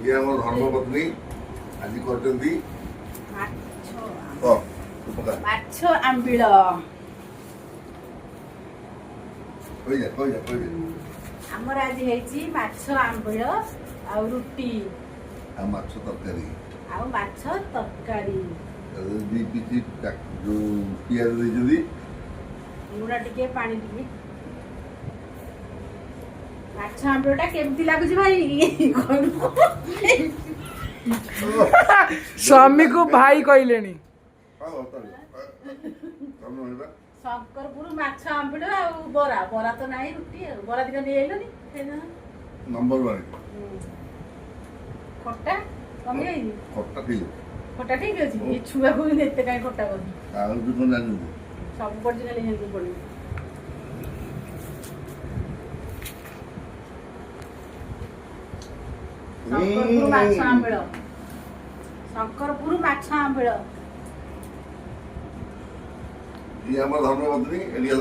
ये आम धर्मपत्नी आज कर ମାଛ ଆମ୍ବିଳ ଆମର ଆଜି ହେଇଛି ମାଛ ଆମ୍ବିଳ ଆଉ ରୁଟି ମାଛ ତରକାରୀ ଆଉ ମାଛ ତରକାରୀ ପିଆଜ ଦେଇଛନ୍ତି ଲୁଣ ଟିକେ ପାଣି ଟିକେ ମାଛ ଆମ୍ବିଳଟା କେମିତି ଲାଗୁଛି ଭାଇ ସ୍ୱାମୀ କୁ ଭାଇ କହିଲେଣି। ଶଙ୍କରପୁର ମାଛ ଆମ୍ବିଳ ଆଉ ବରା ବରା ତ ନାହିଁ ରୁଟି ଆଉ ବରା ଦିନ ନେଇଆଇଲନି ନମ୍ବର ୱାନ୍ ଖଟା କମି ଯାଇଛି ଖଟା ଠିକ ଖଟା ଠିକ ଅଛି ଏ ଛୁଆକୁ ଏତେ କାହିଁ ଖଟା କରୁଛି ଆଉ ବି କଣ ଜାଣିଛନ୍ତି ସବୁ ପଡିଛି ଖାଲି ହେନ୍ତି ପଡିବ ଶଙ୍କରପୁର ମାଛ ଆମ୍ବିଳ ଶଙ୍କରପୁର ମାଛ ଆମ୍ବିଳ ये हमारा धर्मपत्नी एलिया